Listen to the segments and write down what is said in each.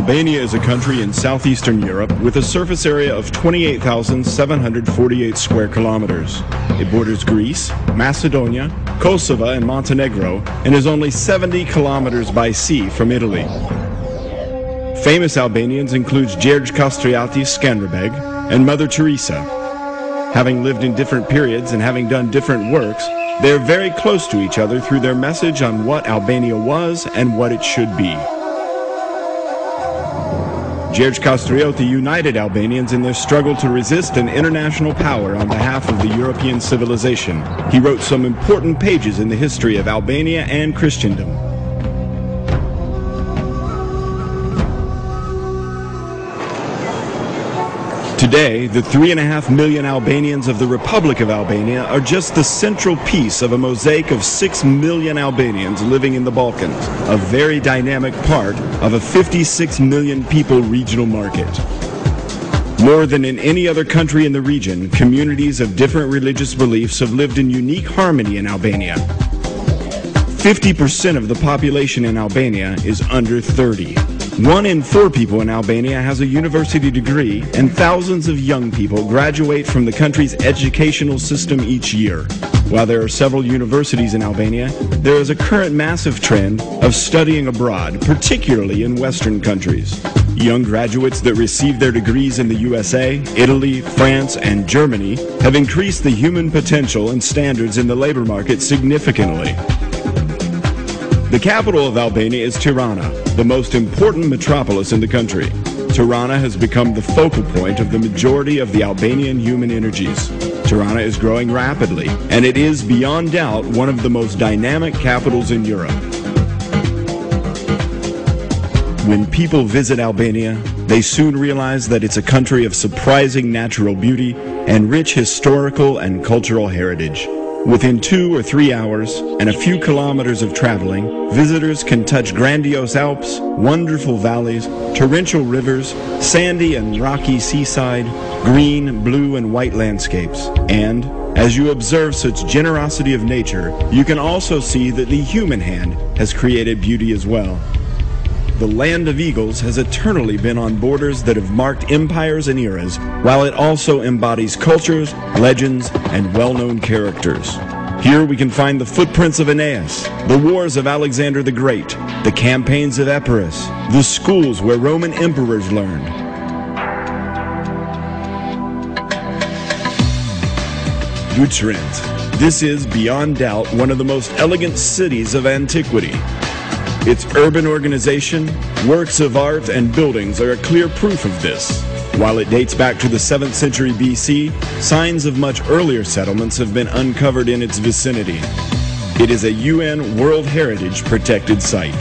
Albania is a country in southeastern Europe with a surface area of 28,748 square kilometers. It borders Greece, Macedonia, Kosovo, and Montenegro, and is only 70 kilometers by sea from Italy. Famous Albanians include Gjergj Kastriatis Skanderbeg and Mother Teresa. Having lived in different periods and having done different works, they are very close to each other through their message on what Albania was and what it should be. Gjergj Kastrioti united Albanians in their struggle to resist an international power on behalf of the European civilization. He wrote some important pages in the history of Albania and Christendom. Today, the 3.5 million Albanians of the Republic of Albania are just the central piece of a mosaic of 6 million Albanians living in the Balkans, a very dynamic part of a 56 million people regional market. More than in any other country in the region, communities of different religious beliefs have lived in unique harmony in Albania. 50% of the population in Albania is under 30. 1 in 4 people in Albania has a university degree, and thousands of young people graduate from the country's educational system each year. While there are several universities in Albania, there is a current massive trend of studying abroad, particularly in Western countries. Young graduates that receive their degrees in the USA, Italy, France, and Germany have increased the human potential and standards in the labor market significantly. The capital of Albania is Tirana, the most important metropolis in the country. Tirana has become the focal point of the majority of the Albanian human energies. Tirana is growing rapidly, and it is beyond doubt one of the most dynamic capitals in Europe. When people visit Albania, they soon realize that it's a country of surprising natural beauty and rich historical and cultural heritage. Within 2 or 3 hours and a few kilometers of traveling, visitors can touch grandiose Alps, wonderful valleys, torrential rivers, sandy and rocky seaside, green, blue, and white landscapes. And as you observe such generosity of nature, you can also see that the human hand has created beauty as well. The land of eagles has eternally been on borders that have marked empires and eras, while it also embodies cultures, legends, and well-known characters. Here we can find the footprints of Aeneas, the wars of Alexander the Great, the campaigns of Epirus, the schools where Roman emperors learned. Bucharest. This is, beyond doubt, one of the most elegant cities of antiquity. Its urban organization, works of art, and buildings are a clear proof of this. While it dates back to the 7th century BC, signs of much earlier settlements have been uncovered in its vicinity. It is a UN World Heritage protected site.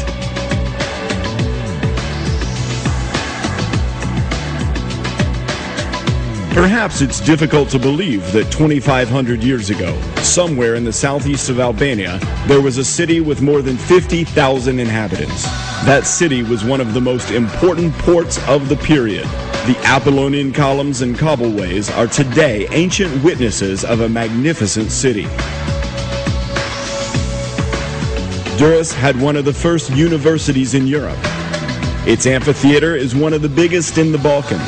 Perhaps it's difficult to believe that 2,500 years ago, somewhere in the southeast of Albania, there was a city with more than 50,000 inhabitants. That city was one of the most important ports of the period. The Apollonian columns and cobbleways are today ancient witnesses of a magnificent city. Durrës had one of the first universities in Europe. Its amphitheater is one of the biggest in the Balkans.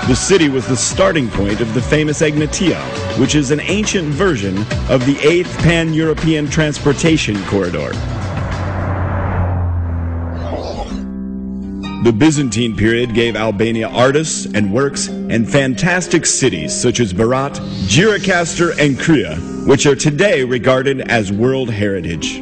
The city was the starting point of the famous Egnatia, which is an ancient version of the 8th Pan-European Transportation Corridor. The Byzantine period gave Albania artists and works and fantastic cities such as Berat, Gjirokastër, and Krye, which are today regarded as World Heritage.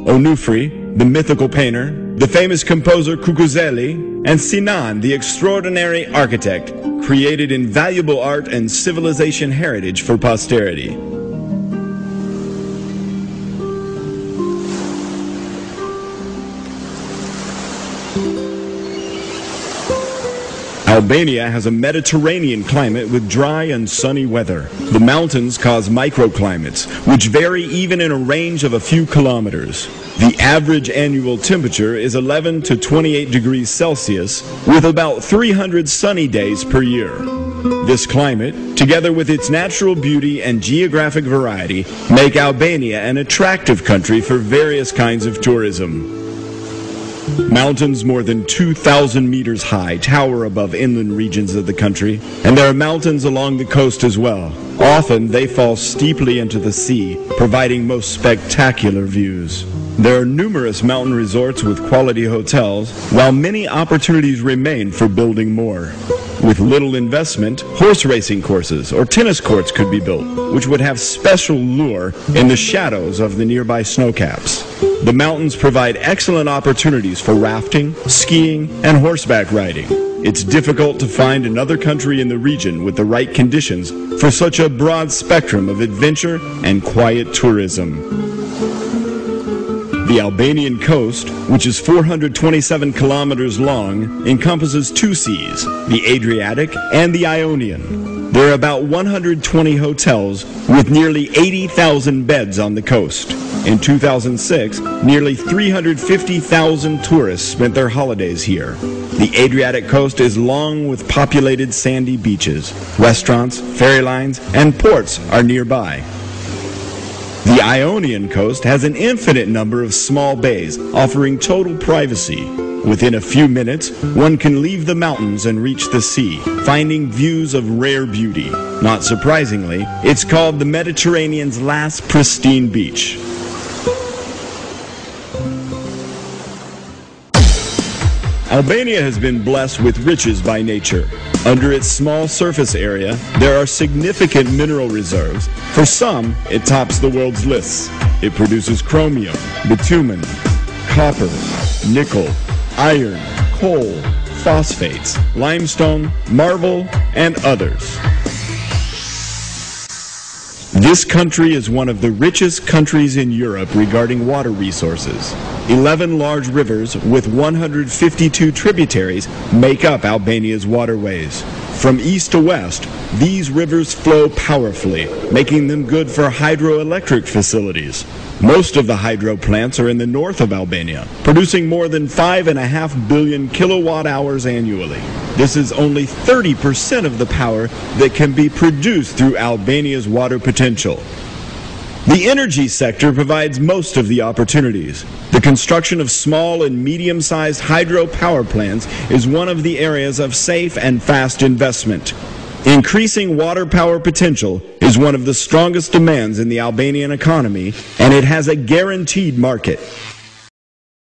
Onufri, the mythical painter, the famous composer Kukuzeli, and Sinan, the extraordinary architect, created invaluable art and civilization heritage for posterity. Albania has a Mediterranean climate with dry and sunny weather. The mountains cause microclimates, which vary even in a range of a few kilometers. The average annual temperature is 11 to 28 degrees Celsius, with about 300 sunny days per year. This climate, together with its natural beauty and geographic variety, make Albania an attractive country for various kinds of tourism. Mountains more than 2,000 meters high tower above inland regions of the country, and there are mountains along the coast as well. Often they fall steeply into the sea, providing most spectacular views. There are numerous mountain resorts with quality hotels, while many opportunities remain for building more. With little investment, horse racing courses or tennis courts could be built, which would have special lure in the shadows of the nearby snowcaps. The mountains provide excellent opportunities for rafting, skiing, and horseback riding. It's difficult to find another country in the region with the right conditions for such a broad spectrum of adventure and quiet tourism. The Albanian coast, which is 427 kilometers long, encompasses two seas, the Adriatic and the Ionian. There are about 120 hotels with nearly 80,000 beds on the coast. In 2006, nearly 350,000 tourists spent their holidays here. The Adriatic coast is long with populated sandy beaches. Restaurants, ferry lines, and ports are nearby. The Ionian coast has an infinite number of small bays, offering total privacy. Within a few minutes, one can leave the mountains and reach the sea, finding views of rare beauty. Not surprisingly, it's called the Mediterranean's last pristine beach. Albania has been blessed with riches by nature. Under its small surface area, there are significant mineral reserves. For some, it tops the world's lists. It produces chromium, bitumen, copper, nickel, iron, coal, phosphates, limestone, marble, and others. This country is one of the richest countries in Europe regarding water resources. 11 large rivers with 152 tributaries make up Albania's waterways. From east to west, these rivers flow powerfully, making them good for hydroelectric facilities. Most of the hydro plants are in the north of Albania, producing more than 5.5 billion kilowatt hours annually. This is only 30% of the power that can be produced through Albania's water potential. The energy sector provides most of the opportunities. The construction of small and medium-sized hydro power plants is one of the areas of safe and fast investment. Increasing water power potential is one of the strongest demands in the Albanian economy, and it has a guaranteed market.